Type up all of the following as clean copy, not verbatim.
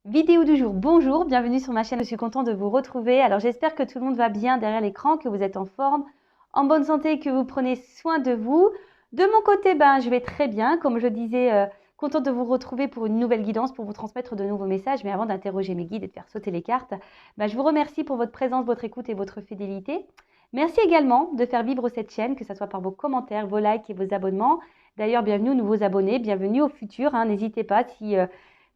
Vidéo du jour, bonjour, bienvenue sur ma chaîne, je suis contente de vous retrouver. Alors j'espère que tout le monde va bien derrière l'écran, que vous êtes en forme, en bonne santé, que vous prenez soin de vous. De mon côté, je vais très bien, comme je disais, contente de vous retrouver pour une nouvelle guidance, pour vous transmettre de nouveaux messages. Mais avant d'interroger mes guides et de faire sauter les cartes, je vous remercie pour votre présence, votre écoute et votre fidélité. Merci également de faire vivre cette chaîne, que ce soit par vos commentaires, vos likes et vos abonnements. D'ailleurs, bienvenue aux nouveaux abonnés, bienvenue au futur, n'hésitez pas si...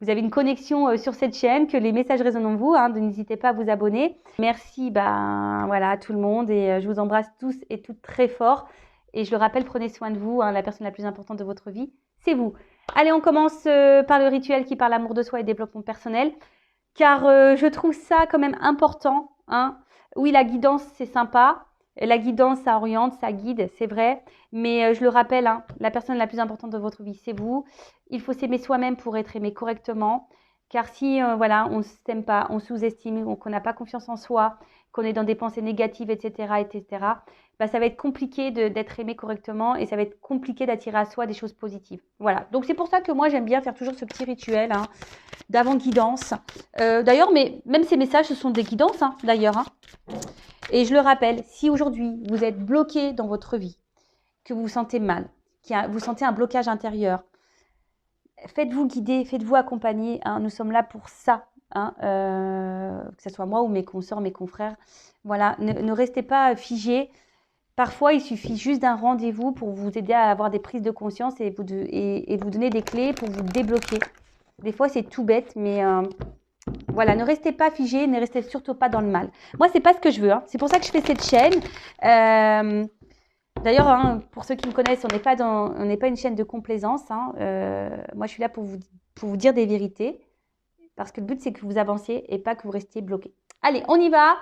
vous avez une connexion sur cette chaîne, que les messages résonnent en vous, n'hésitez pas à vous abonner. Merci voilà, à tout le monde et je vous embrasse tous et toutes très fort. Et je le rappelle, prenez soin de vous, la personne la plus importante de votre vie, c'est vous. Allez, on commence par le rituel qui parle amour de soi et développement personnel, car je trouve ça quand même important. Oui, la guidance, c'est sympa. La guidance, ça oriente, ça guide, c'est vrai. Mais je le rappelle, la personne la plus importante de votre vie, c'est vous. Il faut s'aimer soi-même pour être aimé correctement. Car si voilà, on ne s'aime pas, on sous-estime, qu'on n'a pas confiance en soi, qu'on est dans des pensées négatives, etc., etc., ça va être compliqué d'être aimé correctement et ça va être compliqué d'attirer à soi des choses positives. Voilà. Donc c'est pour ça que moi, j'aime bien faire toujours ce petit rituel d'avant-guidance. D'ailleurs, mais même ces messages, ce sont des guidances, d'ailleurs. Et je le rappelle, si aujourd'hui, vous êtes bloqué dans votre vie, que vous vous sentez mal, que vous sentez un blocage intérieur, faites-vous guider, faites-vous accompagner. Nous sommes là pour ça, que ce soit moi ou mes consoeurs, mes confrères. Voilà, ne restez pas figés. Parfois, il suffit juste d'un rendez-vous pour vous aider à avoir des prises de conscience et vous donner des clés pour vous débloquer. Des fois, c'est tout bête, mais voilà, ne restez pas figés, ne restez surtout pas dans le mal. Moi, c'est pas ce que je veux. C'est pour ça que je fais cette chaîne. D'ailleurs, pour ceux qui me connaissent, on n'est pas une chaîne de complaisance. Moi, je suis là pour vous dire des vérités. Parce que le but, c'est que vous avanciez et pas que vous restiez bloqués. Allez, on y va.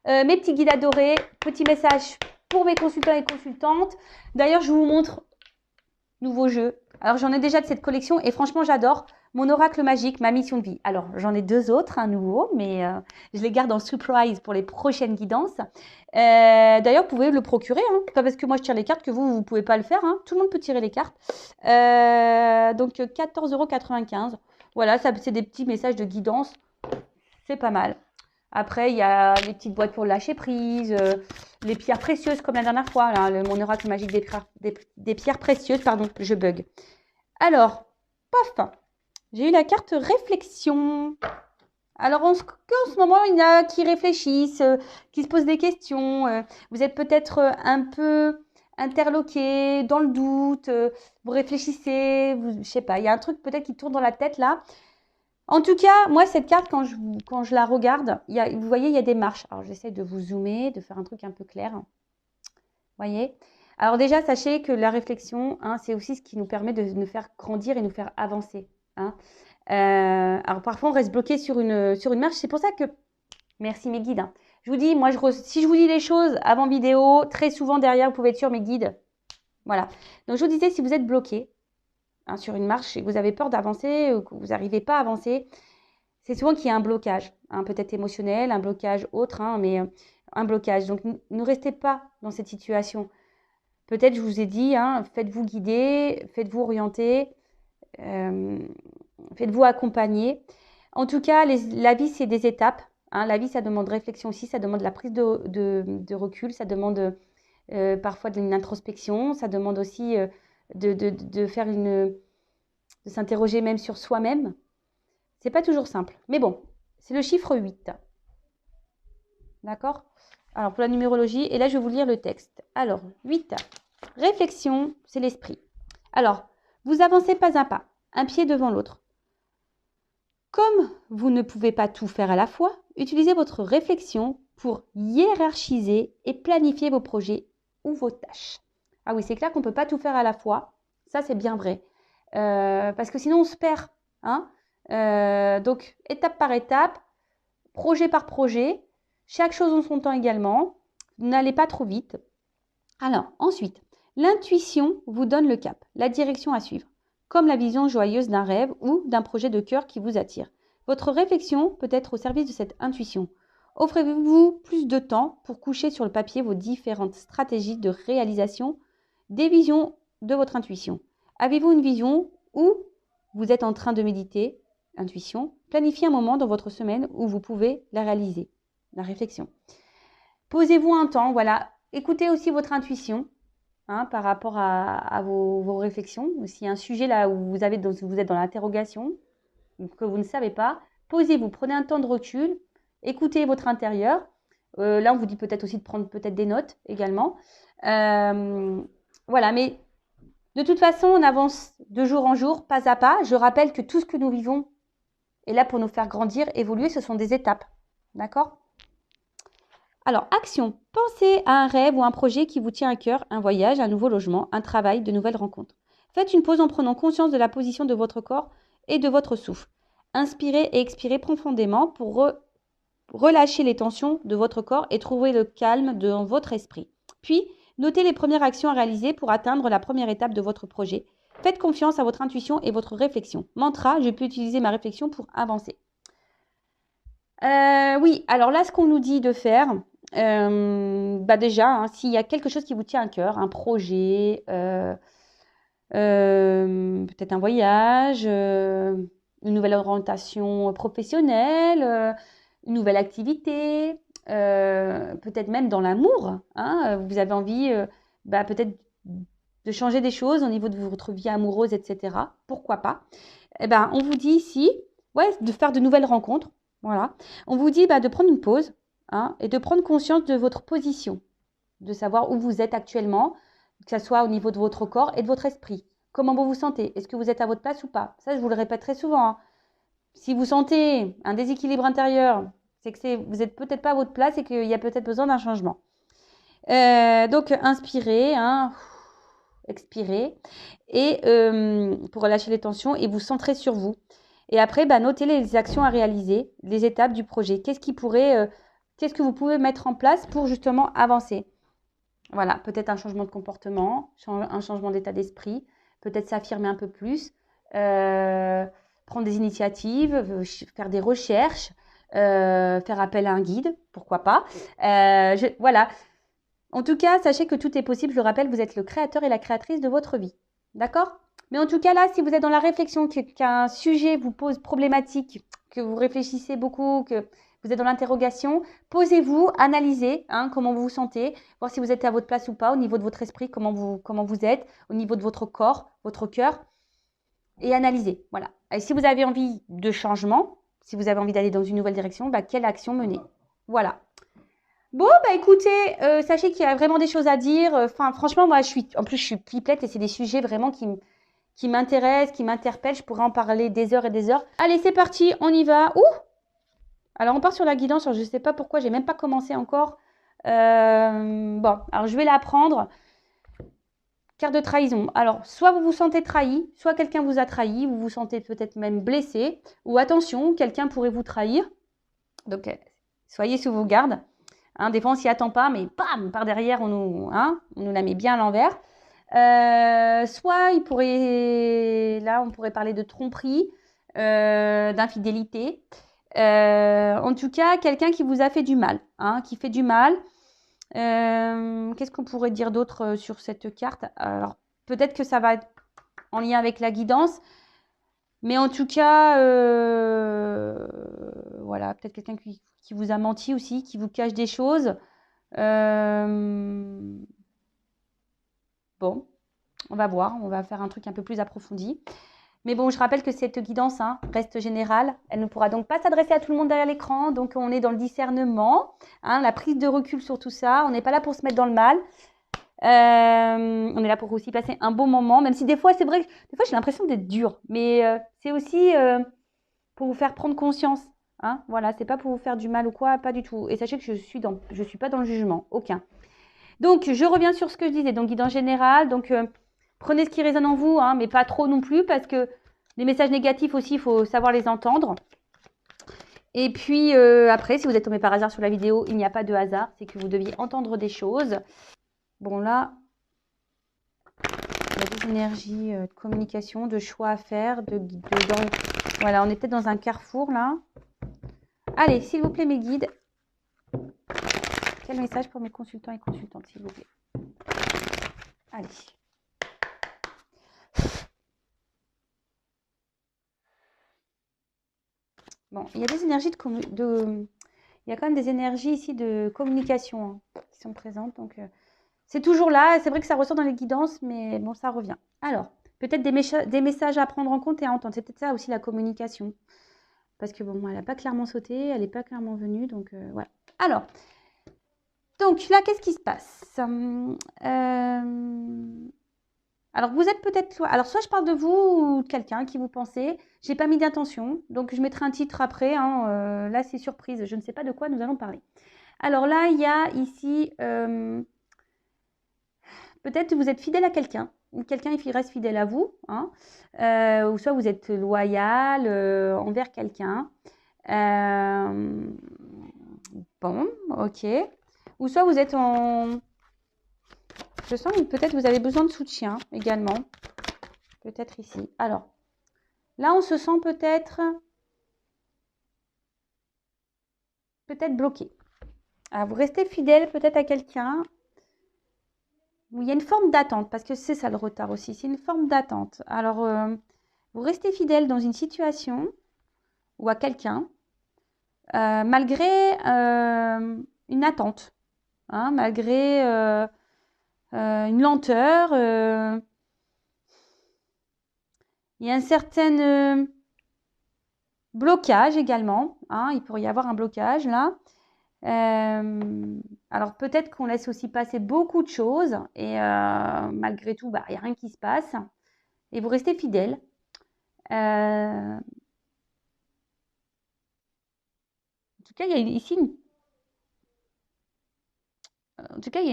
Mes petits guides adorés, petit message pour mes consultants et consultantes. D'ailleurs, je vous montre nouveau jeu. Alors, j'en ai déjà de cette collection et franchement, j'adore. Mon oracle magique, ma mission de vie. Alors, j'en ai deux autres, un nouveau, mais je les garde en surprise pour les prochaines guidances. D'ailleurs, vous pouvez le procurer. Pas parce que moi, je tire les cartes que vous ne pouvez pas le faire. Tout le monde peut tirer les cartes. Donc, 14,95 €. Voilà, c'est des petits messages de guidance. C'est pas mal. Après, il y a les petites boîtes pour lâcher prise, les pierres précieuses comme la dernière fois, là, mon oracle magique des pierres précieuses, pardon, je bug. Alors, paf, j'ai eu la carte réflexion. Alors, en ce moment, il y en a qui réfléchissent, qui se posent des questions. Vous êtes peut-être un peu interloqué, dans le doute, vous réfléchissez, je sais pas, il y a un truc peut-être qui tourne dans la tête là. En tout cas, moi, cette carte, quand je la regarde, vous voyez, il y a des marches. Alors, j'essaie de vous zoomer, de faire un truc un peu clair. Vous voyez? Alors déjà, sachez que la réflexion, c'est aussi ce qui nous permet de nous faire grandir et nous faire avancer. Alors, parfois, on reste bloqué sur une marche. C'est pour ça que... Merci mes guides. Je vous dis, moi, si je vous dis les choses avant vidéo, très souvent derrière, vous pouvez être sur mes guides. Voilà. Donc, je vous disais, si vous êtes bloqué, sur une marche et que vous avez peur d'avancer ou que vous n'arrivez pas à avancer, c'est souvent qu'il y a un blocage, peut-être émotionnel, un blocage autre, mais un blocage. Donc, ne restez pas dans cette situation. Peut-être, je vous ai dit, faites-vous guider, faites-vous orienter, faites-vous accompagner. En tout cas, la vie, c'est des étapes. La vie, ça demande réflexion aussi, ça demande la prise de recul, ça demande parfois une introspection, ça demande aussi... de faire de s'interroger même sur soi-même. C'est pas toujours simple. Mais bon, c'est le chiffre 8. D'accord? Alors, pour la numérologie, et là, je vais vous lire le texte. Alors, 8. Réflexion, c'est l'esprit. Alors, vous avancez pas à pas, un pied devant l'autre. Comme vous ne pouvez pas tout faire à la fois, utilisez votre réflexion pour hiérarchiser et planifier vos projets ou vos tâches. Ah oui, c'est clair qu'on ne peut pas tout faire à la fois. Ça, c'est bien vrai. Parce que sinon, on se perd. Donc, étape par étape, projet par projet, chaque chose en son temps également. N'allez pas trop vite. Alors, ensuite, l'intuition vous donne le cap, la direction à suivre, comme la vision joyeuse d'un rêve ou d'un projet de cœur qui vous attire. Votre réflexion peut être au service de cette intuition. Offrez-vous plus de temps pour coucher sur le papier vos différentes stratégies de réalisation des visions de votre intuition. Avez-vous une vision où vous êtes en train de méditer intuition, planifiez un moment dans votre semaine où vous pouvez la réaliser, la réflexion. Posez-vous un temps, voilà. Écoutez aussi votre intuition par rapport à vos réflexions. S'il y a un sujet là où vous êtes dans l'interrogation, ou que vous ne savez pas, posez-vous, prenez un temps de recul, écoutez votre intérieur. Là, on vous dit peut-être aussi de prendre peut-être des notes également. Voilà, mais de toute façon, on avance de jour en jour, pas à pas. Je rappelle que tout ce que nous vivons est là pour nous faire grandir, évoluer. Ce sont des étapes. D'accord ? Alors, action. Pensez à un rêve ou un projet qui vous tient à cœur, un voyage, un nouveau logement, un travail, de nouvelles rencontres. Faites une pause en prenant conscience de la position de votre corps et de votre souffle. Inspirez et expirez profondément pour relâcher les tensions de votre corps et trouver le calme dans votre esprit. Puis, notez les premières actions à réaliser pour atteindre la première étape de votre projet. Faites confiance à votre intuition et votre réflexion. Mantra, je peux utiliser ma réflexion pour avancer. Oui, alors là, ce qu'on nous dit de faire, déjà, s'il y a quelque chose qui vous tient à cœur, un projet, peut-être un voyage, une nouvelle orientation professionnelle, une nouvelle activité, peut-être même dans l'amour, vous avez envie peut-être de changer des choses au niveau de votre vie amoureuse, etc. Pourquoi pas? On vous dit ici, de faire de nouvelles rencontres. Voilà. On vous dit de prendre une pause et de prendre conscience de votre position, de savoir où vous êtes actuellement, que ce soit au niveau de votre corps et de votre esprit. Comment vous vous sentez? Est-ce que vous êtes à votre place ou pas? Ça, je vous le répète très souvent. Si vous sentez un déséquilibre intérieur, c'est que vous n'êtes peut-être pas à votre place et qu'il y a peut-être besoin d'un changement. Donc, inspirez, expirez, et pour relâcher les tensions et vous centrer sur vous. Et après, notez les actions à réaliser, les étapes du projet. Qu'est-ce que vous pouvez mettre en place pour justement avancer? Voilà, peut-être un changement de comportement, un changement d'état d'esprit, peut-être s'affirmer un peu plus, prendre des initiatives, faire des recherches, faire appel à un guide, pourquoi pas. Voilà. En tout cas, sachez que tout est possible. Je le rappelle, vous êtes le créateur et la créatrice de votre vie. D'accord ? Mais en tout cas, là, si vous êtes dans la réflexion, qu'un sujet vous pose problématique, que vous réfléchissez beaucoup, que vous êtes dans l'interrogation, posez-vous, analysez comment vous vous sentez, voir si vous êtes à votre place ou pas, au niveau de votre esprit, comment vous êtes, au niveau de votre corps, votre cœur, et analysez. Voilà. Et si vous avez envie de changement, si vous avez envie d'aller dans une nouvelle direction, quelle action mener? Voilà. Bon, écoutez, sachez qu'il y a vraiment des choses à dire. Franchement, moi, je suis pipelette et c'est des sujets vraiment qui m'intéressent, qui m'interpellent. Je pourrais en parler des heures et des heures. Allez, c'est parti, on y va. Alors, on part sur la guidance. Je ne sais pas pourquoi, j'ai même pas commencé encore. Alors je vais la prendre. Carte de trahison. Alors, soit vous vous sentez trahi, soit quelqu'un vous a trahi, vous vous sentez peut-être même blessé, ou attention, quelqu'un pourrait vous trahir. Donc, soyez sous vos gardes. Des fois, on s'y attend pas, mais bam, par derrière, on nous la met bien à l'envers. Soit on pourrait parler de tromperie, d'infidélité. En tout cas, quelqu'un qui vous a fait du mal, qui fait du mal. Qu'est-ce qu'on pourrait dire d'autre sur cette carte? Alors, peut-être que ça va être en lien avec la guidance. Mais en tout cas, voilà, peut-être quelqu'un qui vous a menti aussi, qui vous cache des choses. Bon, on va voir, on va faire un truc un peu plus approfondi. Mais bon, je rappelle que cette guidance reste générale. Elle ne pourra donc pas s'adresser à tout le monde derrière l'écran. Donc, on est dans le discernement, la prise de recul sur tout ça. On n'est pas là pour se mettre dans le mal. On est là pour aussi passer un bon moment, même si des fois, c'est vrai que des fois, j'ai l'impression d'être dure. Mais c'est aussi pour vous faire prendre conscience. Voilà, c'est pas pour vous faire du mal ou quoi, pas du tout. Et sachez que je suis pas dans le jugement, aucun. Donc, je reviens sur ce que je disais. Donc, guidance générale. Donc, prenez ce qui résonne en vous, mais pas trop non plus, parce que les messages négatifs aussi, il faut savoir les entendre. Et puis, après, si vous êtes tombé par hasard sur la vidéo, il n'y a pas de hasard. C'est que vous deviez entendre des choses. Bon, là, il y a des énergies de communication, de choix à faire, voilà, on est peut-être dans un carrefour, là. Allez, s'il vous plaît, mes guides. Quel message pour mes consultants et consultantes, s'il vous plaît? Allez. Bon, il y a des énergies il y a quand même des énergies ici de communication qui sont présentes. Donc, c'est toujours là. C'est vrai que ça ressort dans les guidances, mais bon, ça revient. Alors, peut-être des messages à prendre en compte et à entendre. C'est peut-être ça aussi la communication. Parce que bon, elle n'a pas clairement sauté, elle n'est pas clairement venue. Donc, voilà. Alors, donc là, qu'est-ce qui se passe Alors, vous êtes peut-être... Alors, soit je parle de vous ou de quelqu'un qui vous pensez. Je n'ai pas mis d'intention, donc je mettrai un titre après. Là, c'est surprise. Je ne sais pas de quoi nous allons parler. Alors là, il y a ici... peut-être que vous êtes fidèle à quelqu'un. Ou quelqu'un il reste fidèle à vous. Ou soit vous êtes loyal envers quelqu'un. Bon, ok. Ou soit vous êtes en... Je sens que peut-être vous avez besoin de soutien également. Peut-être ici. Alors, là, on se sent peut-être bloqué. Alors, vous restez fidèle peut-être à quelqu'un. Il y a une forme d'attente, parce que c'est ça le retard aussi. C'est une forme d'attente. Alors, vous restez fidèle dans une situation ou à quelqu'un, malgré une attente, malgré une lenteur. Il y a un certain blocage également. Il pourrait y avoir un blocage là. Alors peut-être qu'on laisse aussi passer beaucoup de choses et malgré tout, il n'y a rien qui se passe. Et vous restez fidèle. En tout cas, il y a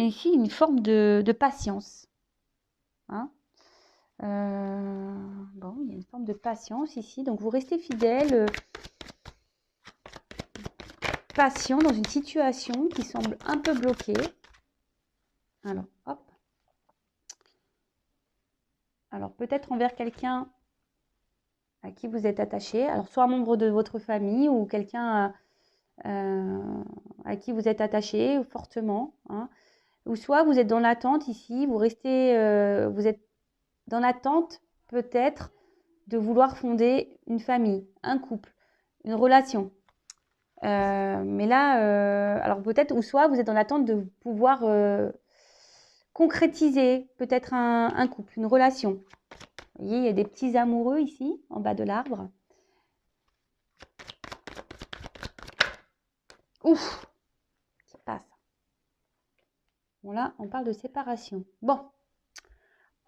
ici une forme de patience. Bon, il y a une forme de patience ici. Donc, vous restez fidèle, patient dans une situation qui semble un peu bloquée. Alors, hop. Alors, peut-être envers quelqu'un à qui vous êtes attaché. Alors, soit un membre de votre famille ou quelqu'un à qui vous êtes attaché fortement. Ou soit vous êtes dans l'attente ici, vous êtes dans l'attente peut-être de vouloir fonder une famille, un couple, une relation. Mais là, alors peut-être, ou soit vous êtes dans l'attente de pouvoir concrétiser peut-être un couple, une relation. Vous voyez, il y a des petits amoureux ici, en bas de l'arbre. Ouf, qui passe. Bon là, on parle de séparation. Bon,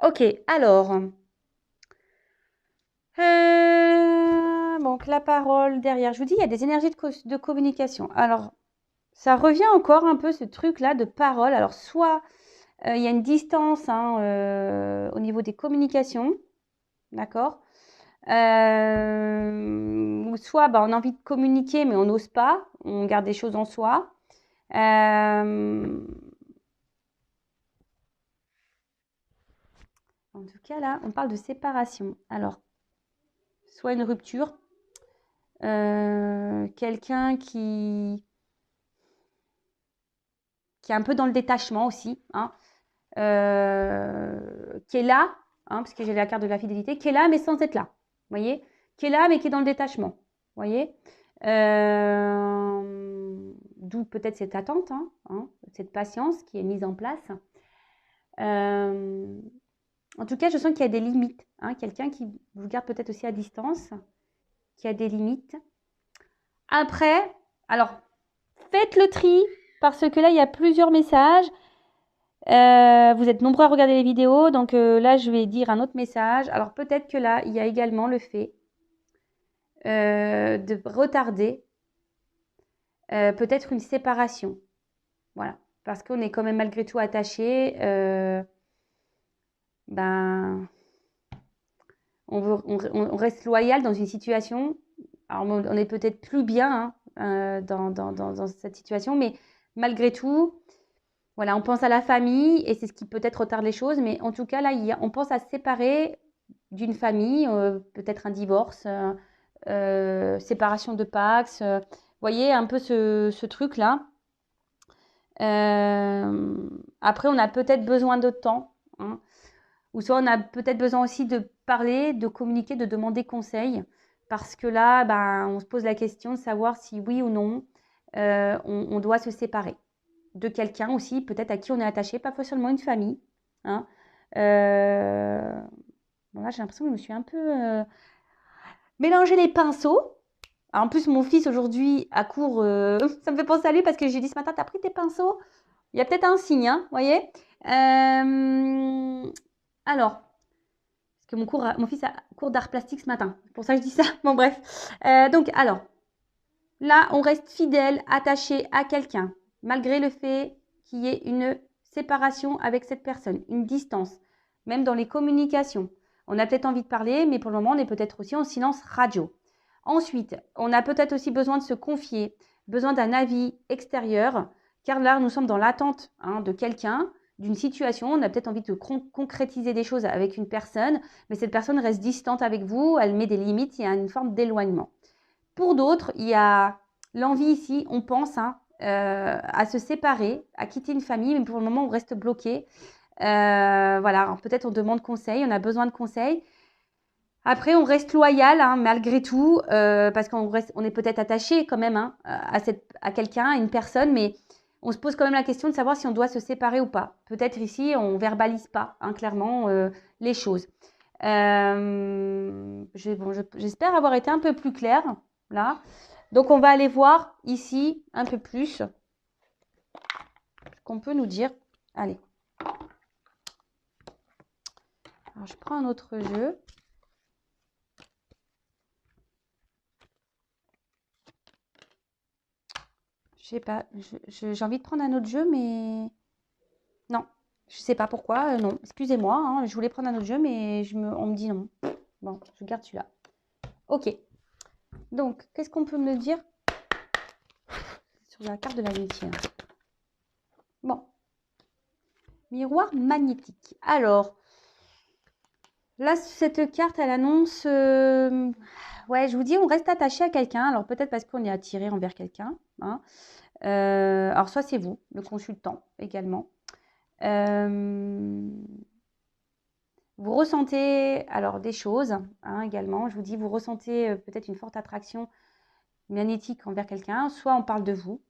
ok, alors... donc la parole derrière. Je vous dis, il y a des énergies de communication. Alors, ça revient encore un peu ce truc-là de parole. Alors, soit il y a une distance au niveau des communications, d'accord, ou soit on a envie de communiquer, mais on n'ose pas, on garde des choses en soi. En tout cas, là, on parle de séparation. Alors, soit une rupture, quelqu'un qui est un peu dans le détachement aussi, qui est là, parce que j'ai la carte de la fidélité, qui est là mais sans être là, vous voyez, qui est là mais qui est dans le détachement, vous voyez, d'où peut-être cette attente, cette patience qui est mise en place. En tout cas, je sens qu'il y a des limites, quelqu'un qui vous garde peut-être aussi à distance, qui a des limites. Après, alors, faites le tri, parce que là, il y a plusieurs messages. Vous êtes nombreux à regarder les vidéos, donc là, je vais dire un autre message. Alors, peut-être que là, il y a également le fait de retarder peut-être une séparation. Voilà. Parce qu'on est quand même malgré tout attaché. On reste loyal dans une situation. Alors, on est peut-être plus bien dans cette situation, mais malgré tout, voilà, on pense à la famille et c'est ce qui peut-être retarde les choses. Mais en tout cas, là, on pense à se séparer d'une famille, peut-être un divorce, séparation de Pax. Vous voyez un peu ce truc-là. Après, on a peut-être besoin de temps. Ou soit on a peut-être besoin aussi de parler, de communiquer, de demander conseil. parce que là, ben, on se pose la question de savoir si oui ou non, on doit se séparer de quelqu'un aussi, peut-être à qui on est attaché, pas forcément une famille. Hein. Bon, là, j'ai l'impression que je me suis un peu mélangé les pinceaux. Alors, en plus, mon fils aujourd'hui à court, ça me fait penser à lui parce que j'ai dit ce matin, t'as pris tes pinceaux? Il y a peut-être un signe, hein, vous voyez. Alors, parce que mon fils a cours d'art plastique ce matin. C'est pour ça que je dis ça. Bon, bref. Donc, alors, là, on reste fidèle, attaché à quelqu'un, malgré le fait qu'il y ait une séparation avec cette personne, une distance, même dans les communications. On a peut-être envie de parler, mais pour le moment, on est peut-être aussi en silence radio. Ensuite, on a peut-être aussi besoin de se confier, besoin d'un avis extérieur, car là, nous sommes dans l'attente de quelqu'un, d'une situation. On a peut-être envie de concrétiser des choses avec une personne, mais cette personne reste distante avec vous, elle met des limites, il y a une forme d'éloignement. Pour d'autres, il y a l'envie ici, on pense à se séparer, à quitter une famille, mais pour le moment, on reste bloqué. Voilà, peut-être on demande conseil, on a besoin de conseils. Après, on reste loyal malgré tout, parce on est peut-être attaché quand même à quelqu'un, à une personne, mais on se pose quand même la question de savoir si on doit se séparer ou pas. Peut-être ici, on ne verbalise pas clairement les choses. J'espère avoir été un peu plus claire là. Donc, on va aller voir ici un peu plus ce qu'on peut nous dire. Allez. Alors, je prends un autre jeu. Je sais pas, j'ai envie de prendre un autre jeu, mais non, je sais pas pourquoi. Non, excusez-moi, je voulais prendre un autre jeu, mais on me dit non. Bon, je garde celui-là. Ok. Donc, qu'est-ce qu'on peut me dire sur la carte de l'amitié? Bon. Miroir magnétique. Alors, là, cette carte, elle annonce... ouais, je vous dis, on reste attaché à quelqu'un. Alors, peut-être parce qu'on est attiré envers quelqu'un. Alors, soit c'est vous, le consultant également. Vous ressentez alors des choses également. Je vous dis, vous ressentez peut-être une forte attraction magnétique envers quelqu'un. Soit on parle de vous.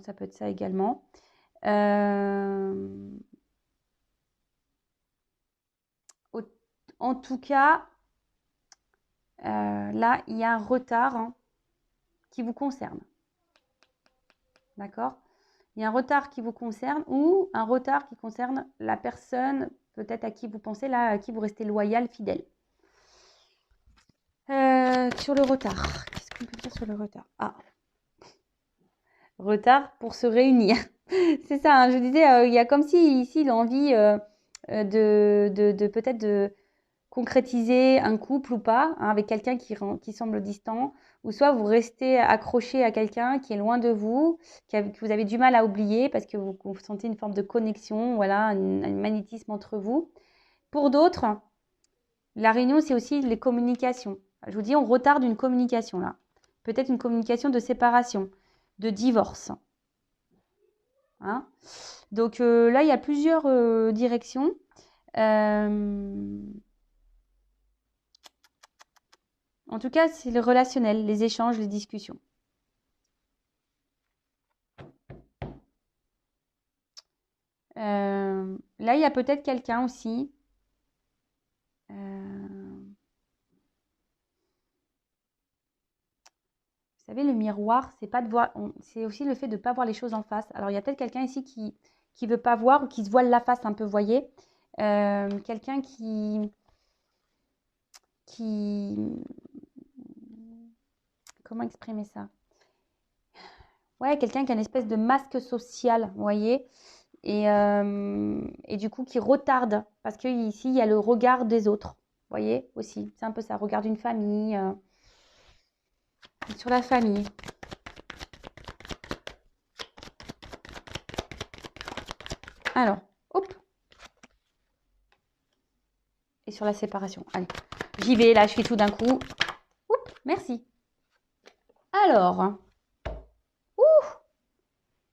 Ça peut être ça également. En tout cas, là, il y a un retard qui vous concerne. D'accord? Il y a un retard qui vous concerne ou un retard qui concerne la personne peut-être à qui vous pensez, là, à qui vous restez loyal, fidèle. Sur le retard, qu'est-ce qu'on peut dire sur le retard? Retard pour se réunir. C'est ça, je disais, il y a comme si ici l'envie de peut-être de concrétiser un couple ou pas, avec quelqu'un qui semble distant, ou soit vous restez accroché à quelqu'un qui est loin de vous, que vous avez du mal à oublier parce que vous sentez une forme de connexion, voilà, un magnétisme entre vous. Pour d'autres, la réunion, c'est aussi les communications. Je vous dis, on retarde une communication là. Peut-être une communication de séparation, de divorce. Donc là, il y a plusieurs directions. En tout cas, c'est le relationnel, les échanges, les discussions. Là, il y a peut-être quelqu'un aussi. Vous savez, le miroir, c'est pas de voir, c'est aussi le fait de ne pas voir les choses en face. Alors, il y a peut-être quelqu'un ici qui ne veut pas voir ou qui se voile la face un peu, vous voyez. Quelqu'un qui... Comment exprimer ça? Ouais, quelqu'un qui a une espèce de masque social, vous voyez. Et du coup, qui retarde. Parce qu'ici, il y a le regard des autres. Vous voyez aussi. C'est un peu ça. Regard d'une famille. Sur la famille. Alors, hop. Et sur la séparation. Allez, j'y vais. Là, je fais tout d'un coup. Oups, merci. Alors.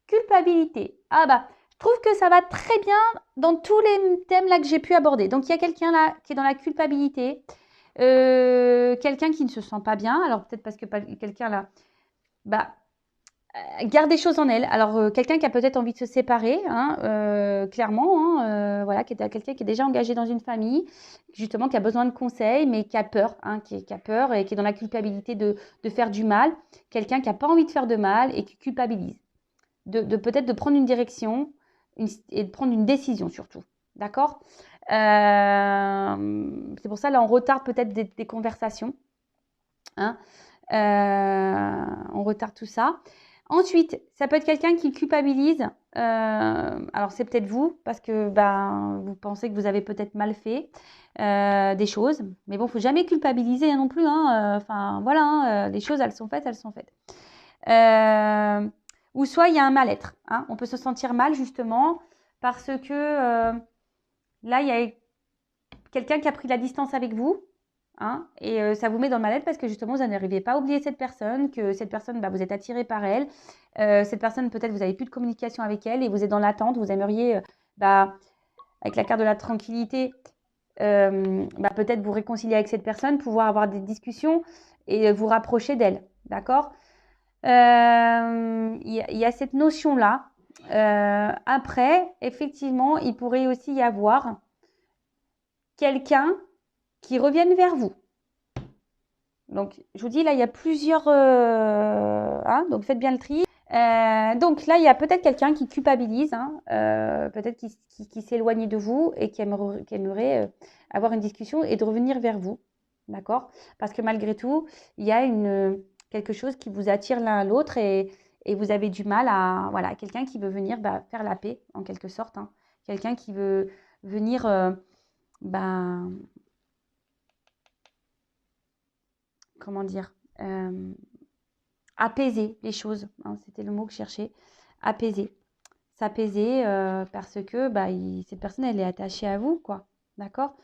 Culpabilité. Ah bah, je trouve que ça va très bien dans tous les thèmes là que j'ai pu aborder. Donc, il y a quelqu'un là qui est dans la culpabilité. Quelqu'un qui ne se sent pas bien, alors peut-être parce que quelqu'un là, bah, garde des choses en elle. Alors, quelqu'un qui a peut-être envie de se séparer, hein, clairement, hein, voilà, quelqu'un qui est déjà engagé dans une famille, justement, qui a besoin de conseils, mais qui a peur, hein, qui a peur et qui est dans la culpabilité de faire du mal. Quelqu'un qui n'a pas envie de faire de mal et qui culpabilise. Peut-être de prendre une direction et de prendre une décision surtout. D'accord. C'est pour ça, là, on retarde peut-être des conversations. Hein. On retarde tout ça. Ensuite, ça peut être quelqu'un qui culpabilise. Alors, c'est peut-être vous, parce que vous pensez que vous avez peut-être mal fait des choses. Mais bon, il ne faut jamais culpabiliser non plus. Hein. Enfin, voilà, hein, les choses, elles sont faites, elles sont faites. Ou soit, il y a un mal-être. Hein. On peut se sentir mal, justement, parce que là, il y a quelqu'un qui a pris la distance avec vous. Hein, et ça vous met dans le mal-être parce que justement, vous n'arrivez pas à oublier cette personne, que cette personne, vous êtes attiré par elle. Cette personne, peut-être, vous n'avez plus de communication avec elle et vous êtes dans l'attente. Vous aimeriez, avec la carte de la tranquillité, peut-être vous réconcilier avec cette personne, pouvoir avoir des discussions et vous rapprocher d'elle. D'accord. Il y a cette notion-là. Après, effectivement, il pourrait aussi y avoir quelqu'un qui revienne vers vous. Donc, je vous dis, là, il y a plusieurs... donc, faites bien le tri. Donc, là, il y a peut-être quelqu'un qui culpabilise, hein, peut-être qui s'éloigne de vous et qui aimerait avoir une discussion et de revenir vers vous. D'accord. Parce que malgré tout, il y a quelque chose qui vous attire l'un à l'autre et vous avez du mal à... Voilà, quelqu'un qui veut venir faire la paix, en quelque sorte. Hein. Quelqu'un qui veut venir... comment dire, apaiser les choses. Hein, c'était le mot que je cherchais. Apaiser. S'apaiser parce que cette personne, elle est attachée à vous, quoi. D'accord.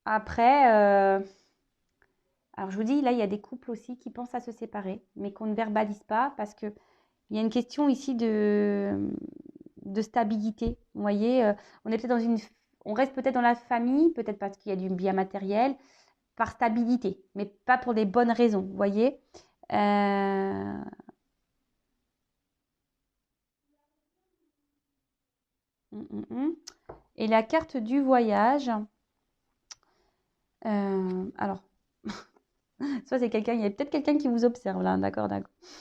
Après, alors je vous dis, là, il y a des couples aussi qui pensent à se séparer, mais qu'on ne verbalise pas parce qu'il y a une question ici de stabilité. Vous voyez, on est peut-être on reste peut-être dans la famille, peut-être parce qu'il y a du bien matériel, par stabilité, mais pas pour des bonnes raisons, vous voyez. Et la carte du voyage, alors, soit c'est quelqu'un, il y a peut-être quelqu'un qui vous observe là, d'accord,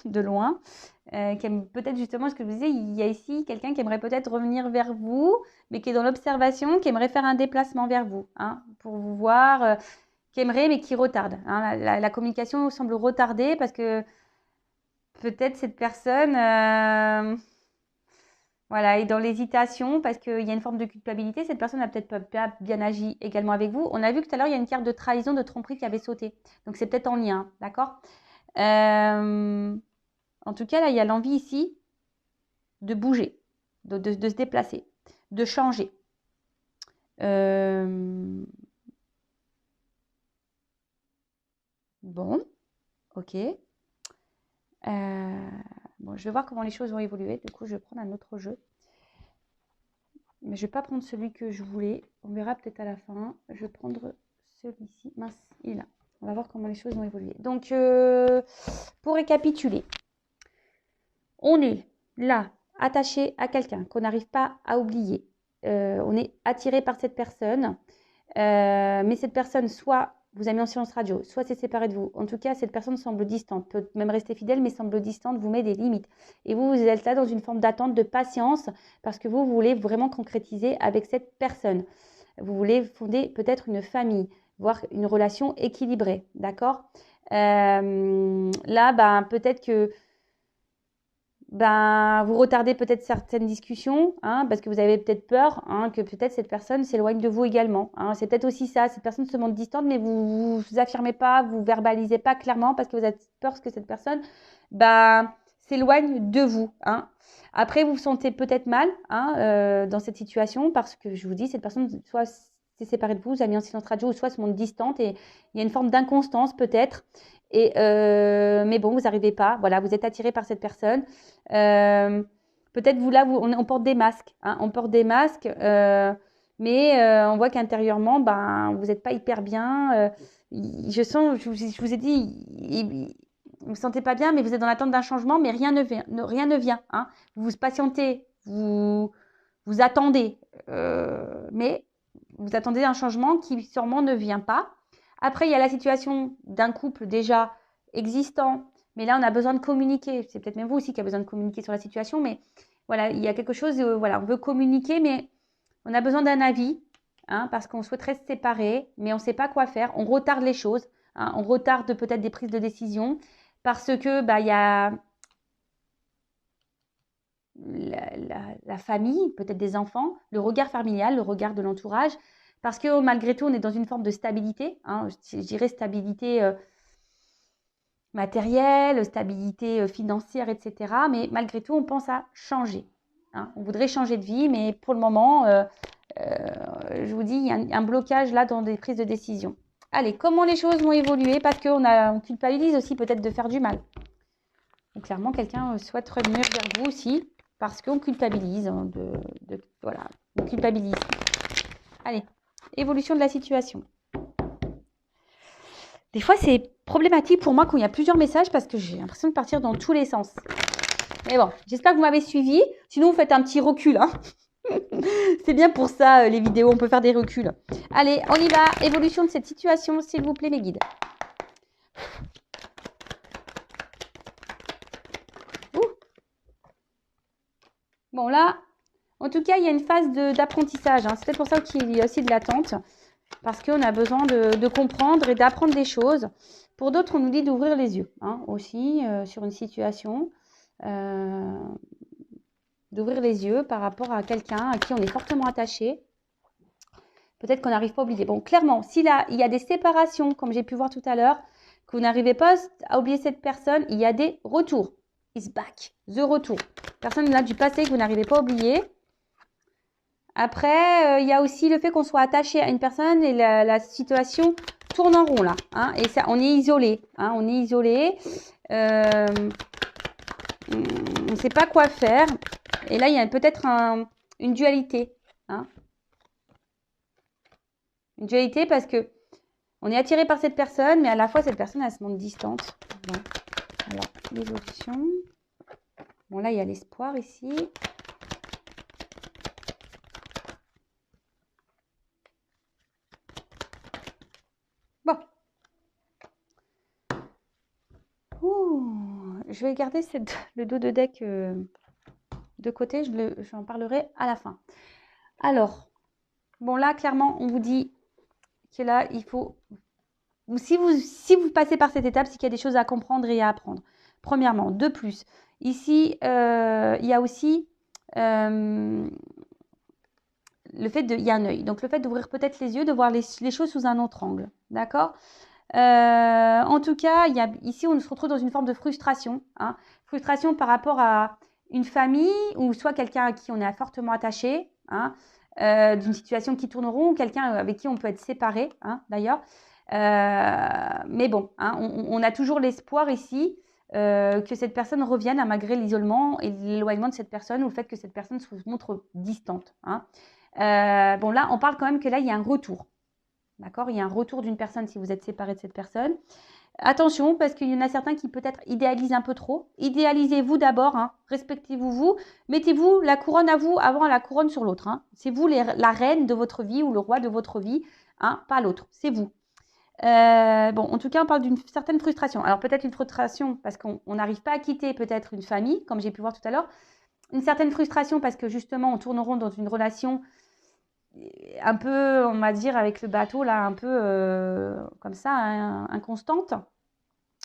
de loin, qui aime peut-être justement ce que je vous disais, il y a ici quelqu'un qui aimerait peut-être revenir vers vous, mais qui est dans l'observation, qui aimerait faire un déplacement vers vous, hein, pour vous voir, qui aimerait, mais qui retarde. Hein. La communication semble retardée parce que peut-être cette personne est dans l'hésitation parce qu'il y a une forme de culpabilité. Cette personne n'a peut-être pas bien agi également avec vous. On a vu que tout à l'heure, il y a une carte de trahison, de tromperie qui avait sauté. Donc, c'est peut-être en lien, d'accord. En tout cas, là, il y a l'envie ici de bouger, de se déplacer, de changer. Bon, ok. Je vais voir comment les choses vont évoluer. Du coup, je vais prendre un autre jeu. Mais je ne vais pas prendre celui que je voulais. On verra peut-être à la fin. Je vais prendre celui-ci. Mince, il est là. On va voir comment les choses vont évoluer. Donc, pour récapituler, on est là, attaché à quelqu'un qu'on n'arrive pas à oublier. On est attiré par cette personne. Mais cette personne, soit vous a mis en silence radio, soit s'est séparé de vous. En tout cas, cette personne semble distante, peut même rester fidèle, mais semble distante, vous met des limites. Et vous êtes là dans une forme d'attente, de patience, parce que vous voulez vraiment concrétiser avec cette personne. Vous voulez fonder peut-être une famille, voire une relation équilibrée, d'accord. Là, peut-être que vous retardez peut-être certaines discussions, hein, parce que vous avez peut-être peur, hein, que peut-être cette personne s'éloigne de vous également. Hein. C'est peut-être aussi ça, cette personne se montre distante, mais vous affirmez pas, vous verbalisez pas clairement parce que vous avez peur que cette personne s'éloigne de vous. Hein. Après, vous vous sentez peut-être mal dans cette situation parce que je vous dis, cette personne soit s'est séparée de vous, vous a mis en silence radio, ou soit se montre distante et il y a une forme d'inconstance peut-être. Mais bon, vous n'arrivez pas. Voilà, vous êtes attiré par cette personne. Peut-être vous là, on porte des masques, hein, on porte des masques, mais on voit qu'intérieurement, ben, vous n'êtes pas hyper bien. Je sens, je vous ai dit, vous ne vous sentez pas bien, mais vous êtes dans l'attente d'un changement, mais rien ne vient, rien ne vient, hein. Vous vous patientez, vous attendez, mais vous attendez un changement qui sûrement ne vient pas. Après, il y a la situation d'un couple déjà existant, mais là, on a besoin de communiquer. C'est peut-être même vous aussi qui avez besoin de communiquer sur la situation, mais voilà, il y a quelque chose, voilà, on veut communiquer, mais on a besoin d'un avis, hein, parce qu'on souhaiterait se séparer, mais on ne sait pas quoi faire. On retarde les choses, hein, on retarde peut-être des prises de décision, parce que bah, il y a la famille, peut-être des enfants, le regard familial, le regard de l'entourage, parce que malgré tout, on est dans une forme de stabilité, hein, je dirais stabilité matérielle, stabilité financière, etc. Mais malgré tout, on pense à changer, hein. On voudrait changer de vie, mais pour le moment, je vous dis, il y a un blocage là dans des prises de décision. Allez, comment les choses vont évoluer? Parce on culpabilise aussi peut-être de faire du mal. Donc, clairement, quelqu'un souhaite revenir vers vous aussi parce qu'on culpabilise. Hein, voilà, on culpabilise. Allez, évolution de la situation. Des fois, c'est problématique pour moi quand il y a plusieurs messages parce que j'ai l'impression de partir dans tous les sens. Mais bon, j'espère que vous m'avez suivi. Sinon, vous faites un petit recul. Hein. C'est bien pour ça, les vidéos. On peut faire des reculs. Allez, on y va. Évolution de cette situation, s'il vous plaît, mes guides. Bon, là, en tout cas, il y a une phase d'apprentissage. Hein. C'est peut-être pour ça qu'il y a aussi de l'attente. Parce qu'on a besoin de comprendre et d'apprendre des choses. Pour d'autres, on nous dit d'ouvrir les yeux, hein, aussi, sur une situation. D'ouvrir les yeux par rapport à quelqu'un à qui on est fortement attaché. Peut-être qu'on n'arrive pas à oublier. Bon, clairement, si là, il y a des séparations, comme j'ai pu voir tout à l'heure, que vous n'arrivez pas à oublier cette personne, il y a des retours. Is back. The retour. Personne là du passé que vous n'arrivez pas à oublier. Après, il y a aussi le fait qu'on soit attaché à une personne et la situation tourne en rond là. Hein, et ça, on est isolé. Hein, on est isolé. On ne sait pas quoi faire. Et là, il y a peut-être une dualité. Hein. Une dualité parce que on est attiré par cette personne, mais à la fois, cette personne, elle se montre distante. Bon. Alors, l'évolution. Bon, là, il y a l'espoir ici. Bon. Ouh, je vais garder le dos de deck de côté. J'en parlerai à la fin. Alors, bon, là, clairement, on vous dit que là, il faut... Si vous passez par cette étape, c'est qu'il y a des choses à comprendre et à apprendre. Premièrement. De plus, ici, il y a aussi le fait il y a un œil. Donc, le fait d'ouvrir peut-être les yeux, de voir les choses sous un autre angle. D'accord ? En tout cas, ici, on se retrouve dans une forme de frustration. Hein. Frustration par rapport à une famille ou soit quelqu'un à qui on est fortement attaché, hein, d'une situation qui tourne rond, ou quelqu'un avec qui on peut être séparé, hein, d'ailleurs. Mais bon, hein, on a toujours l'espoir ici que cette personne revienne malgré l'isolement et l'éloignement de cette personne ou le fait que cette personne se montre distante. Hein. Bon, là, on parle quand même que là, il y a un retour. D'accord ? Il y a un retour d'une personne si vous êtes séparé de cette personne. Attention, parce qu'il y en a certains qui peut-être idéalisent un peu trop. Idéalisez-vous d'abord, hein. Respectez-vous vous. Mettez-vous la couronne à vous avant la couronne sur l'autre. Hein. C'est vous la reine de votre vie ou le roi de votre vie, hein, pas l'autre. C'est vous. Bon, en tout cas, on parle d'une certaine frustration. Alors peut-être une frustration parce qu'on n'arrive pas à quitter peut-être une famille, comme j'ai pu voir tout à l'heure. Une certaine frustration parce que justement, on tourne rond dans une relation un peu, on va dire, avec le bateau, là, un peu comme ça, hein, inconstante.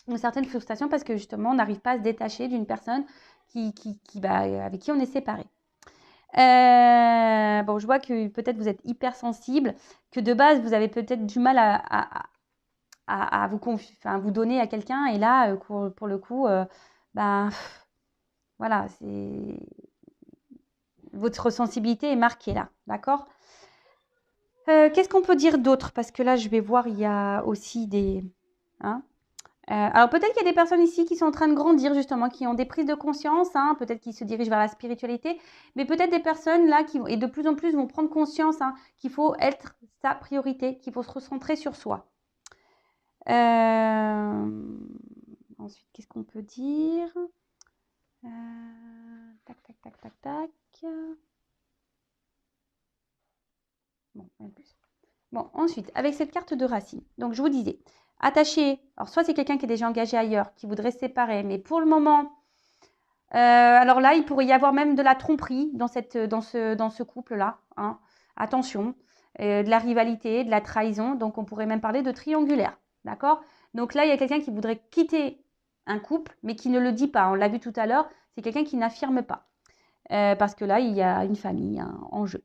Une certaine frustration parce que justement, on n'arrive pas à se détacher d'une personne avec qui on est séparé. Bon, je vois que peut-être vous êtes hypersensible, que de base, vous avez peut-être du mal à vous donner à quelqu'un. Et là, pour le coup, voilà, votre sensibilité est marquée là, d'accord ? Qu'est-ce qu'on peut dire d'autre? Parce que là, je vais voir, il y a aussi des... Hein, Alors peut-être qu'il y a des personnes ici qui sont en train de grandir justement, qui ont des prises de conscience, hein, peut-être qu'ils se dirigent vers la spiritualité, mais peut-être des personnes là qui, et de plus en plus vont prendre conscience hein, qu'il faut être sa priorité, qu'il faut se recentrer sur soi. Ensuite, qu'est-ce qu'on peut dire? Tac, tac, tac, tac, tac. Bon, rien de plus. Bon, ensuite, avec cette carte de racine, donc je vous disais, attaché, alors soit c'est quelqu'un qui est déjà engagé ailleurs, qui voudrait se séparer, mais pour le moment, alors là, il pourrait y avoir même de la tromperie dans ce couple-là. Hein. Attention, de la rivalité, de la trahison, donc on pourrait même parler de triangulaire. D'accord? Donc là, il y a quelqu'un qui voudrait quitter un couple, mais qui ne le dit pas. On l'a vu tout à l'heure, c'est quelqu'un qui n'affirme pas. Parce que là, il y a une famille hein, en jeu.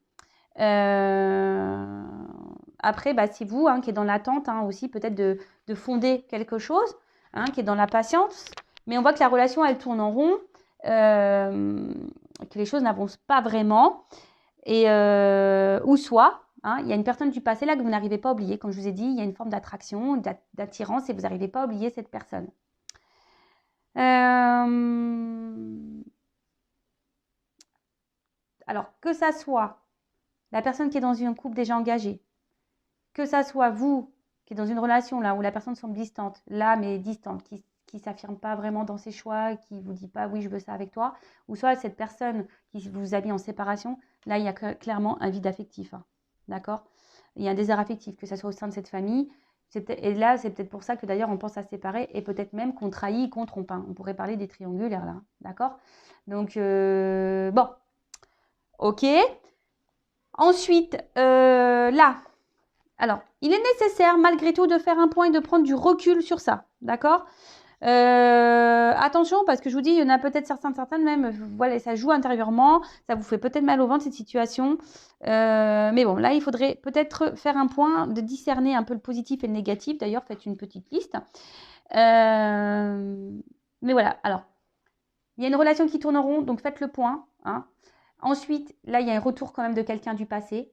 Après, bah, c'est vous hein, qui est dans l'attente hein, aussi peut-être de fonder quelque chose, hein, qui est dans la patience. Mais on voit que la relation, elle tourne en rond, que les choses n'avancent pas vraiment. Et, ou soit, hein, il y a une personne du passé là que vous n'arrivez pas à oublier. Comme je vous ai dit, il y a une forme d'attraction, d'attirance et vous n'arrivez pas à oublier cette personne. Alors, que ça soit la personne qui est dans un couple déjà engagé, que ça soit vous qui est dans une relation là où la personne semble distante, là mais distante, qui ne s'affirme pas vraiment dans ses choix, qui ne vous dit pas oui je veux ça avec toi, ou soit cette personne qui vous a mis en séparation, là il y a clairement un vide affectif, hein, d'accord? Il y a un désert affectif, que ça soit au sein de cette famille, et là c'est peut-être pour ça que d'ailleurs on pense à se séparer, et peut-être même qu'on trahit, qu'on trompe, hein. On pourrait parler des triangulaires là, d'accord? Donc bon, ok. Ensuite, là, alors, il est nécessaire malgré tout de faire un point et de prendre du recul sur ça, d'accord? Attention, parce que je vous dis, il y en a peut-être certaines même, voilà, ça joue intérieurement, ça vous fait peut-être mal au ventre cette situation. Mais bon, là, il faudrait peut-être faire un point, de discerner un peu le positif et le négatif. D'ailleurs, faites une petite liste. Mais voilà, alors, il y a une relation qui tourne en rond, donc faites le point. Hein. Ensuite, là, il y a un retour quand même de quelqu'un du passé,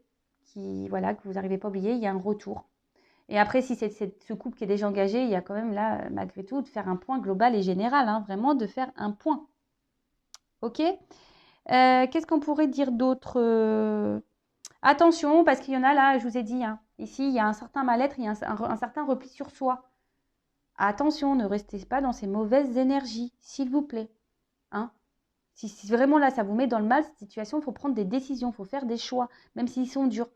voilà, que vous n'arrivez pas à oublier, il y a un retour. Et après, si c'est ce couple qui est déjà engagé, il y a quand même là, malgré tout, de faire un point global et général, hein, vraiment de faire un point. Ok? Qu'est-ce qu'on pourrait dire d'autre? Attention, parce qu'il y en a là, je vous ai dit, hein, ici, il y a un certain mal-être, il y a un certain repli sur soi. Attention, ne restez pas dans ces mauvaises énergies, s'il vous plaît. Hein? Si vraiment là, ça vous met dans le mal, cette situation, il faut prendre des décisions, il faut faire des choix, même s'ils sont durs.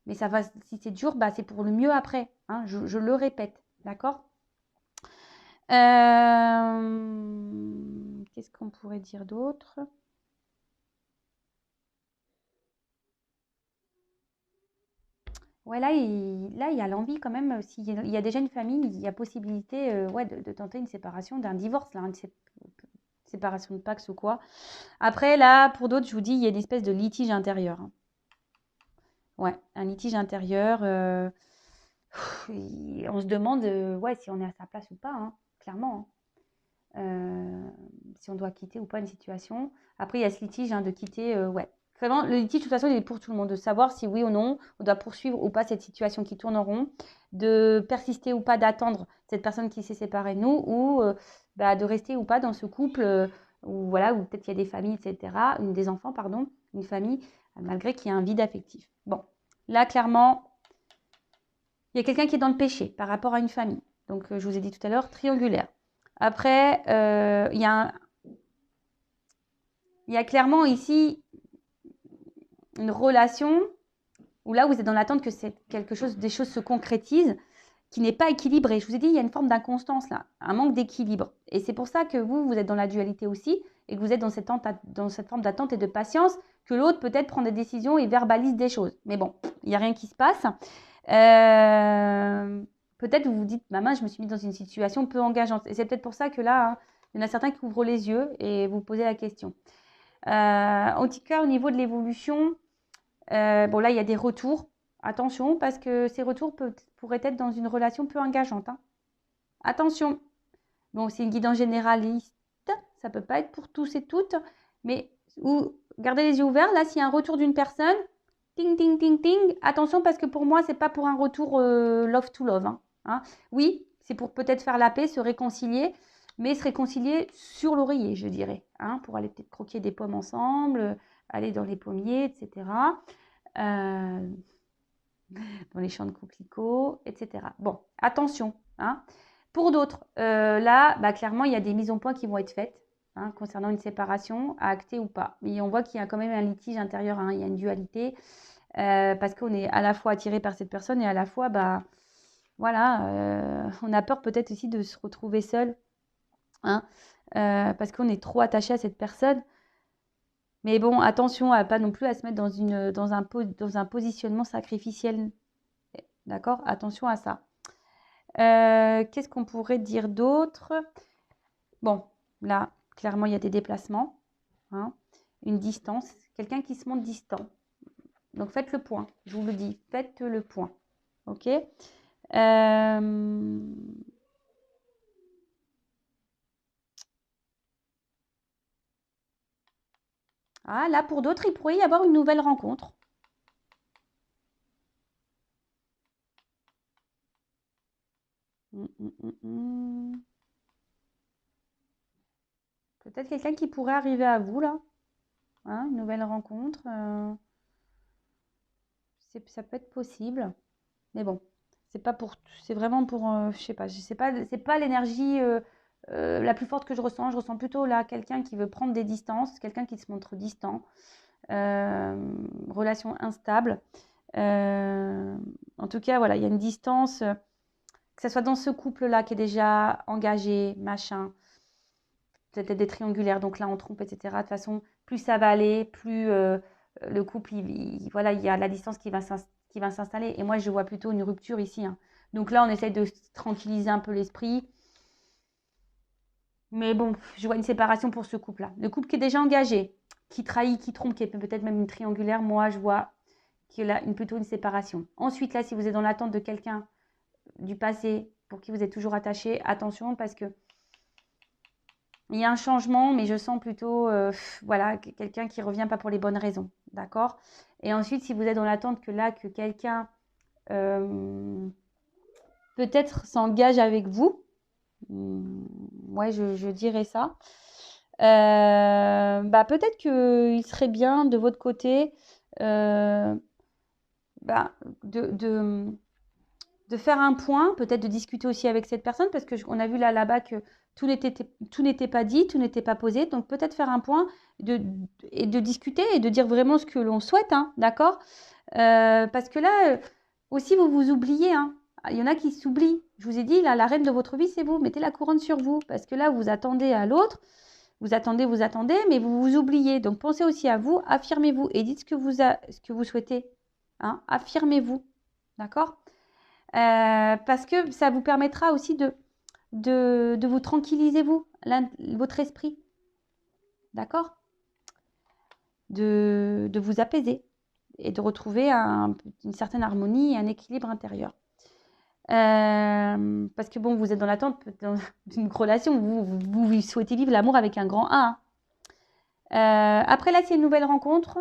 Mais ça va, si c'est dur, bah, c'est pour le mieux après. Hein, je le répète. D'accord? Qu'est-ce qu'on pourrait dire d'autre? Ouais, là, il y a l'envie quand même, s'il y a déjà une famille, il y a possibilité ouais, de tenter une séparation, d'un divorce, là, une séparation de Pax ou quoi. Après, là, pour d'autres, je vous dis, il y a une espèce de litige intérieur. Hein. Ouais, un litige intérieur. On se demande ouais, si on est à sa place ou pas, hein, clairement. Hein. Si on doit quitter ou pas une situation. Après, il y a ce litige hein, de quitter. Ouais. Vraiment, le litige, de toute façon, il est pour tout le monde. De savoir si oui ou non, on doit poursuivre ou pas cette situation qui tourne en rond. De persister ou pas, d'attendre cette personne qui s'est séparée de nous. Ou bah, de rester ou pas dans ce couple où, voilà, où peut-être il y a des familles, etc. Des enfants, pardon. Une famille, malgré qu'il y a un vide affectif. Bon. Là, clairement, il y a quelqu'un qui est dans le péché par rapport à une famille. Donc, je vous ai dit tout à l'heure, triangulaire. Après, il y a clairement ici une relation où là, vous êtes dans l'attente que des choses se concrétisent, qui n'est pas équilibrée. Je vous ai dit, il y a une forme d'inconstance là, un manque d'équilibre. Et c'est pour ça que vous êtes dans la dualité aussi, et que vous êtes dans cette forme d'attente et de patience, que l'autre peut-être prend des décisions et verbalise des choses. Mais bon, il n'y a rien qui se passe. Peut-être vous vous dites, maman, je me suis mise dans une situation peu engageante. Et c'est peut-être pour ça que là, hein, il y en a certains qui ouvrent les yeux et vous posez la question. En tout cas, au niveau de l'évolution, bon là, il y a des retours. Attention, parce que ces retours pourraient être dans une relation peu engageante. Hein. Attention. Bon, c'est une guidance généraliste. Ça ne peut pas être pour tous et toutes. Mais gardez les yeux ouverts. Là, s'il y a un retour d'une personne, ting, ting, ting, ting. Attention, parce que pour moi, ce n'est pas pour un retour love to love. Hein. Oui, c'est pour peut-être faire la paix, se réconcilier, mais se réconcilier sur l'oreiller, je dirais, hein, pour aller peut-être croquer des pommes ensemble, aller dans les pommiers, etc. Dans les champs de coquelicots, etc. Bon, attention, hein. Pour d'autres, là, clairement, il y a des mises en point qui vont être faites, hein, concernant une séparation, à acter ou pas. Mais on voit qu'il y a quand même un litige intérieur, hein, il y a une dualité, parce qu'on est à la fois attiré par cette personne et à la fois, voilà, on a peur peut-être aussi de se retrouver seul, hein, parce qu'on est trop attaché à cette personne. Mais bon, attention à pas non plus à se mettre dans un positionnement sacrificiel. D'accord? Attention à ça. Qu'est-ce qu'on pourrait dire d'autre? Bon, là, clairement, il y a des déplacements, hein, une distance, quelqu'un qui se montre distant. Donc, faites le point, je vous le dis, faites le point. OK? Ah, là, pour d'autres, il pourrait y avoir une nouvelle rencontre. Peut-être quelqu'un qui pourrait arriver à vous, là. Hein, une nouvelle rencontre. Ça peut être possible. Mais bon, c'est vraiment pour, je sais pas, c'est pas l'énergie la plus forte que je ressens. Je ressens plutôt là quelqu'un qui veut prendre des distances, quelqu'un qui se montre distant, relation instable. En tout cas, voilà, il y a une distance, que ce soit dans ce couple-là qui est déjà engagé, machin, peut-être des triangulaires, donc là on trompe, etc. De toute façon, plus ça va aller, plus le couple, voilà, il y a la distance qui va s'installer. Et moi, je vois plutôt une rupture ici, hein. Donc là, on essaie de tranquilliser un peu l'esprit. Mais bon, je vois une séparation pour ce couple-là. Le couple qui est déjà engagé, qui trahit, qui trompe, qui est peut-être même une triangulaire, moi, je vois qu'il y a plutôt une séparation. Ensuite, là, si vous êtes dans l'attente de quelqu'un du passé pour qui vous êtes toujours attaché, attention parce que il y a un changement, mais je sens plutôt voilà, quelqu'un qui revient pas pour les bonnes raisons. D'accord? Et ensuite, si vous êtes dans l'attente que quelqu'un peut-être s'engage avec vous, ouais, je dirais ça. Peut-être qu'il serait bien de votre côté bah, de faire un point, peut-être de discuter aussi avec cette personne, parce qu'on a vu là-bas que tout n'était pas dit, tout n'était pas posé. Donc peut-être faire un point et de discuter et de dire vraiment ce que l'on souhaite, hein, d'accord? Parce que là, aussi, vous vous oubliez, hein. Il y en a qui s'oublient. Je vous ai dit, là, la reine de votre vie, c'est vous. Mettez la couronne sur vous. Parce que là, vous attendez à l'autre. Vous attendez, mais vous vous oubliez. Donc, pensez aussi à vous. Affirmez-vous et dites ce que vous souhaitez. Hein. Affirmez-vous. D'accord? Parce que ça vous permettra aussi de vous tranquilliser, votre esprit. D'accord? De vous apaiser et de retrouver une certaine harmonie et un équilibre intérieur. Parce que bon, vous êtes dans l'attente d'une relation, vous souhaitez vivre l'amour avec un grand A. Après là, c'est une nouvelle rencontre,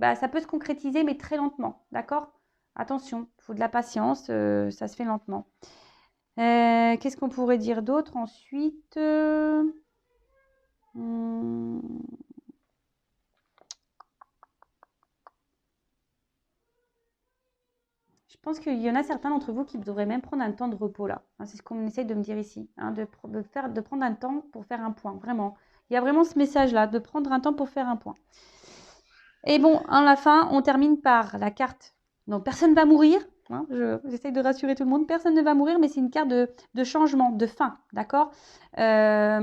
ça peut se concrétiser, mais très lentement, d'accord? Attention, il faut de la patience, ça se fait lentement. Qu'est-ce qu'on pourrait dire d'autre ensuite? Je pense qu'il y en a certains d'entre vous qui devraient même prendre un temps de repos là. Hein, c'est ce qu'on essaye de me dire ici, hein, de prendre un temps pour faire un point, vraiment. Il y a vraiment ce message-là, de prendre un temps pour faire un point. Et bon, à la fin, on termine par la carte. Donc, personne ne va mourir. Hein, j'essaye de rassurer tout le monde. Personne ne va mourir, mais c'est une carte de changement, de fin. D'accord? La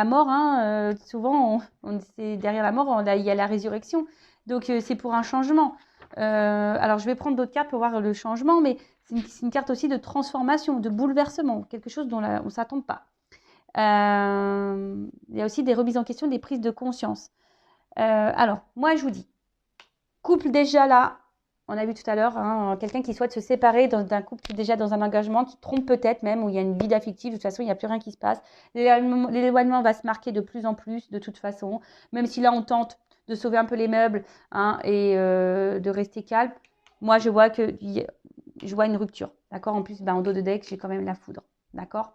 mort, hein, souvent, c'est derrière la mort, il y a la résurrection. Donc, c'est pour un changement. Alors, je vais prendre d'autres cartes pour voir le changement, mais c'est une carte aussi de transformation, de bouleversement, quelque chose dont on ne s'attend pas. Il y a aussi des remises en question, des prises de conscience. Alors, moi, je vous dis, couple déjà là, on a vu tout à l'heure, hein, quelqu'un qui souhaite se séparer d'un couple qui est déjà dans un engagement, qui trompe peut-être même, où il y a une vide affective, de toute façon, il n'y a plus rien qui se passe. L'éloignement va se marquer de plus en plus, de toute façon, même si là, on tente de sauver un peu les meubles, hein, et de rester calme. Moi, je vois que je vois une rupture. D'accord? En plus, en dos de deck, j'ai quand même la foudre. D'accord?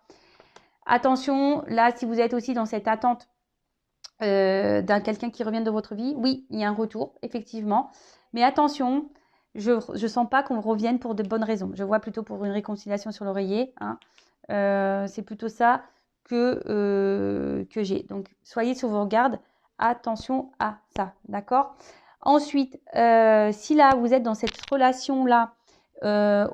Attention, là, si vous êtes aussi dans cette attente d'un quelqu'un qui revienne de votre vie, oui, il y a un retour, effectivement. Mais attention, je ne sens pas qu'on revienne pour de bonnes raisons. Je vois plutôt pour une réconciliation sur l'oreiller. Hein. C'est plutôt ça que j'ai. Donc, soyez sur vos gardes. Attention à ça. D'accord? Ensuite, si là, vous êtes dans cette relation-là,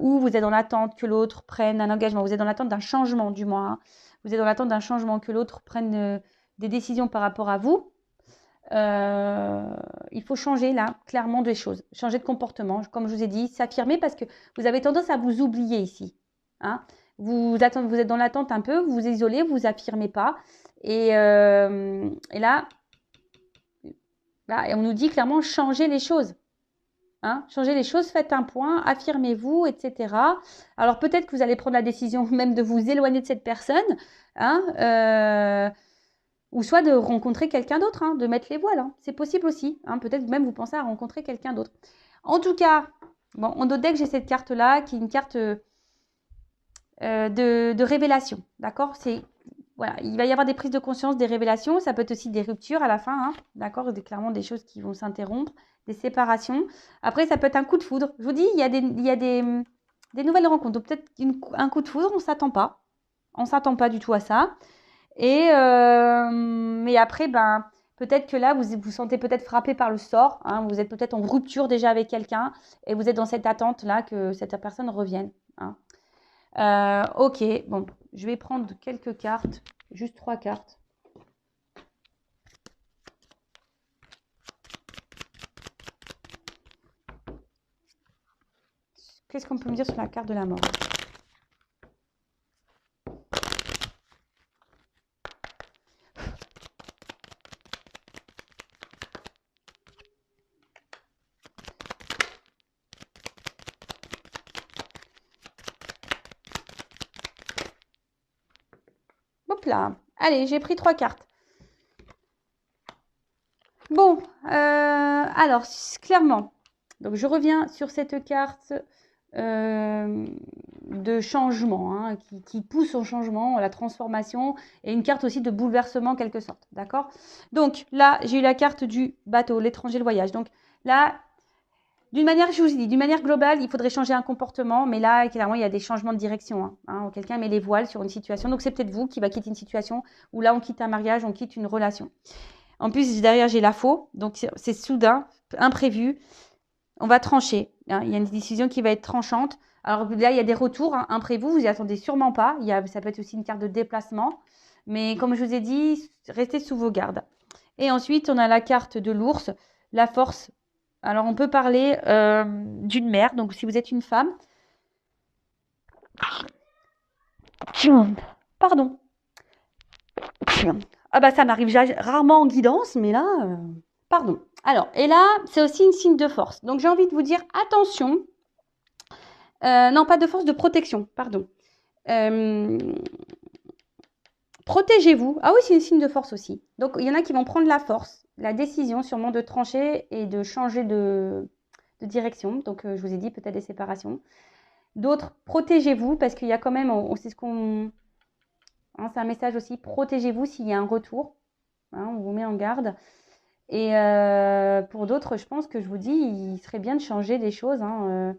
où vous êtes dans l'attente que l'autre prenne un engagement, vous êtes dans l'attente d'un changement du moins, hein. Vous êtes dans l'attente d'un changement, que l'autre prenne des décisions par rapport à vous, il faut changer là, clairement des choses, changer de comportement, comme je vous ai dit, s'affirmer parce que vous avez tendance à vous oublier ici. Hein. Vous êtes dans l'attente un peu, vous vous isolez, vous affirmez pas. Et là, on nous dit clairement changer les choses. Hein, changez les choses, faites un point, affirmez-vous, etc. Alors peut-être que vous allez prendre la décision même de vous éloigner de cette personne, hein, ou soit de rencontrer quelqu'un d'autre, hein, de mettre les voiles. Hein. C'est possible aussi. Hein, peut-être même vous pensez à rencontrer quelqu'un d'autre. En tout cas, bon, en dos de deck, j'ai cette carte-là qui est une carte de révélation. D'accord? Voilà, il va y avoir des prises de conscience, des révélations. Ça peut être aussi des ruptures à la fin. Hein, d'accord? Clairement, des choses qui vont s'interrompre, des séparations. Après, ça peut être un coup de foudre. Je vous dis, il y a des nouvelles rencontres. Donc, peut-être un coup de foudre, on ne s'attend pas. On ne s'attend pas du tout à ça. Et mais après, peut-être que là, vous vous sentez peut-être frappé par le sort. Hein, vous êtes peut-être en rupture déjà avec quelqu'un et vous êtes dans cette attente-là que cette personne revienne. Hein. Ok, bon, je vais prendre quelques cartes, juste 3 cartes. Qu'est-ce qu'on peut me dire sur la carte de la mort ? Hop là. Allez, j'ai pris 3 cartes. Bon, alors, clairement, donc je reviens sur cette carte de changement, hein, qui pousse au changement, à la transformation, et une carte aussi de bouleversement en quelque sorte, d'accord? Donc là, j'ai eu la carte du bateau, l'étranger, le voyage. Donc là, d'une manière, je vous ai dit, d'une manière globale, il faudrait changer un comportement, mais là, clairement, il y a des changements de direction. Hein, quelqu'un met les voiles sur une situation, donc c'est peut-être vous qui va quitter une situation, où là, on quitte un mariage, on quitte une relation. En plus, derrière, j'ai la faux, donc c'est soudain, imprévu. On va trancher. Hein, il y a une décision qui va être tranchante. Alors là, il y a des retours imprévus, vous n'y attendez sûrement pas. Ça peut être aussi une carte de déplacement. Mais comme je vous ai dit, restez sous vos gardes. Et ensuite, on a la carte de l'ours, la force. Alors, on peut parler d'une mère. Donc, si vous êtes une femme. Pardon. Ah ça m'arrive rarement en guidance, mais là, pardon. Alors, et là, c'est aussi une signe de force. Donc, j'ai envie de vous dire, attention. Non, pas de force, de protection, pardon. Protégez-vous. Ah oui, c'est une signe de force aussi. Donc, il y en a qui vont prendre la force, la décision sûrement de trancher et de changer de direction. Donc, je vous ai dit, peut-être des séparations. D'autres, protégez-vous parce qu'il y a quand même, c'est ce qu'on... Hein, c'est un message aussi, protégez-vous s'il y a un retour. Hein, on vous met en garde. Et pour d'autres, je pense que je vous dis, il serait bien de changer des choses, hein,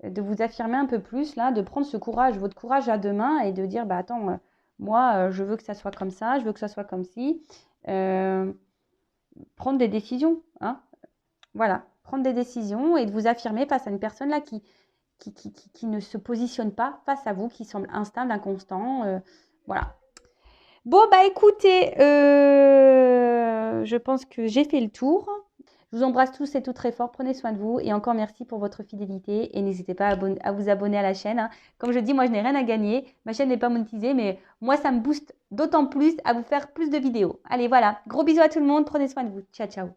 de vous affirmer un peu plus, là, de prendre ce courage, votre courage à deux mains et de dire, attends, moi, je veux que ça soit comme ça, je veux que ça soit comme ci. Prendre des décisions, hein. Voilà, prendre des décisions et de vous affirmer face à une personne là qui ne se positionne pas face à vous, qui semble instable, inconstant. Voilà. Bon, écoutez, je pense que j'ai fait le tour. Je vous embrasse tous et toutes très fort. Prenez soin de vous et encore merci pour votre fidélité. Et n'hésitez pas à vous abonner à la chaîne. Hein. Comme je dis, moi, je n'ai rien à gagner. Ma chaîne n'est pas monétisée, mais moi, ça me booste d'autant plus à vous faire plus de vidéos. Allez, voilà. Gros bisous à tout le monde. Prenez soin de vous. Ciao, ciao.